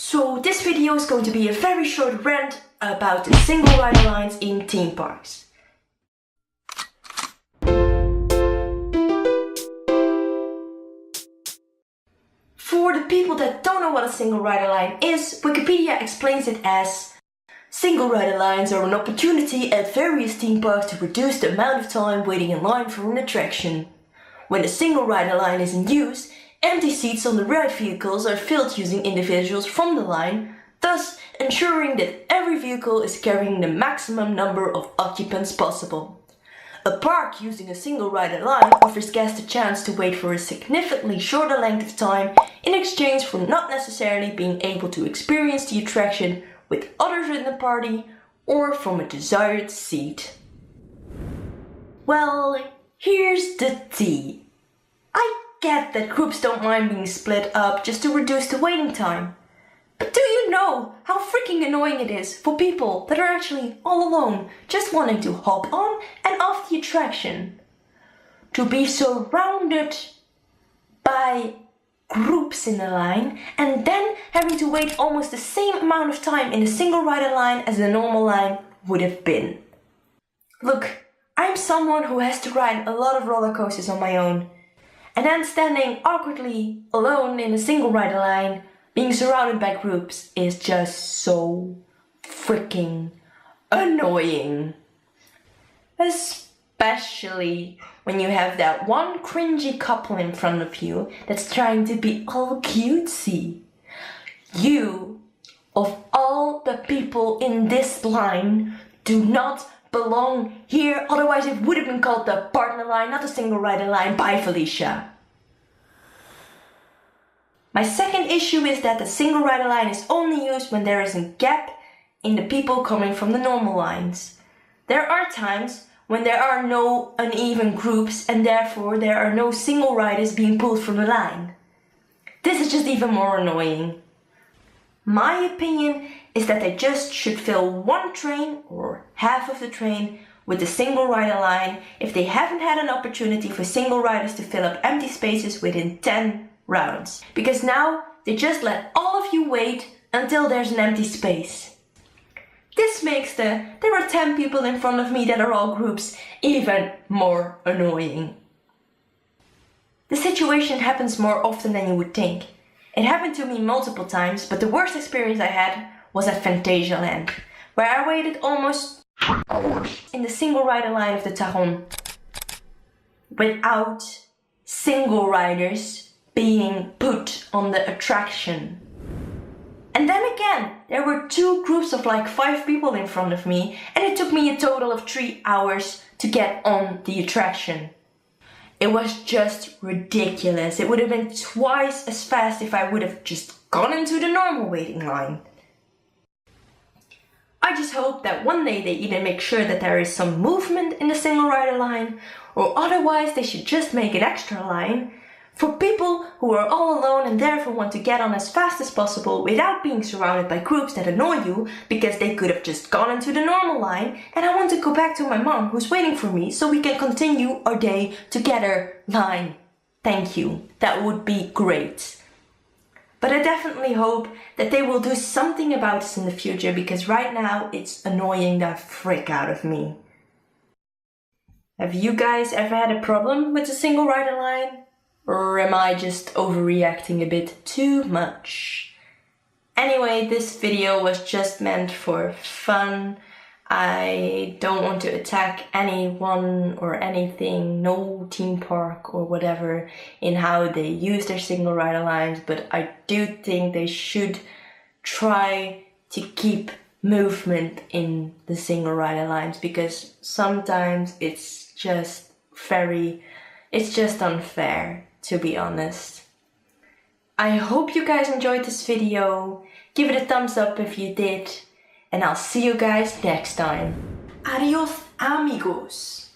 So this video is going to be a very short rant about single rider lines in theme parks. For the people that don't know what a single rider line is, Wikipedia explains it as: single rider lines are an opportunity at various theme parks to reduce the amount of time waiting in line for an attraction. When a single rider line is in use, empty seats on the ride vehicles are filled using individuals from the line, thus ensuring that every vehicle is carrying the maximum number of occupants possible. A park using a single rider line offers guests a chance to wait for a significantly shorter length of time in exchange for not necessarily being able to experience the attraction with others in the party or from a desired seat. Well, here's the tea. I get that groups don't mind being split up just to reduce the waiting time. But do you know how freaking annoying it is for people that are actually all alone, just wanting to hop on and off the attraction? To be surrounded by groups in a line and then having to wait almost the same amount of time in a single rider line as a normal line would have been. Look, I'm someone who has to ride a lot of roller coasters on my own. And then standing awkwardly alone in a single rider line, being surrounded by groups, is just so freaking annoying. Especially when you have that one cringy couple in front of you that's trying to be all cutesy. You, of all the people in this line, do not belong here, otherwise it would have been called the partner line, not the single rider line. Bye, Felicia. My second issue is that the single rider line is only used when there is a gap in the people coming from the normal lines. There are times when there are no uneven groups and therefore there are no single riders being pulled from the line. This is just even more annoying. My opinion is that they just should fill one train or half of the train with the single rider line if they haven't had an opportunity for single riders to fill up empty spaces within 10 rounds. Because now they just let all of you wait until there's an empty space. This makes there are 10 people in front of me that are all groups even more annoying. The situation happens more often than you would think. It happened to me multiple times, but the worst experience I had was at Phantasialand, where I waited almost 3 hours in the single rider line of the Taron without single riders being put on the attraction. And then again, there were 2 groups of like 5 people in front of me, and it took me a total of 3 hours to get on the attraction. It was just ridiculous. It would have been twice as fast if I would have just gone into the normal waiting line. I just hope that one day they either make sure that there is some movement in the single rider line, or otherwise they should just make an extra line for people who are all alone and therefore want to get on as fast as possible without being surrounded by groups that annoy you because they could have just gone into the normal line and I want to go back to my mom who's waiting for me so we can continue our day together line. Thank you. That would be great. But I definitely hope that they will do something about this in the future because right now it's annoying the frick out of me. Have you guys ever had a problem with the single rider line? Or am I just overreacting a bit too much? Anyway, this video was just meant for fun. I don't want to attack anyone or anything, no theme park or whatever, in how they use their single rider lines, but I do think they should try to keep movement in the single rider lines because sometimes it's just unfair, to be honest. I hope you guys enjoyed this video. Give it a thumbs up if you did. And I'll see you guys next time. Adios, amigos.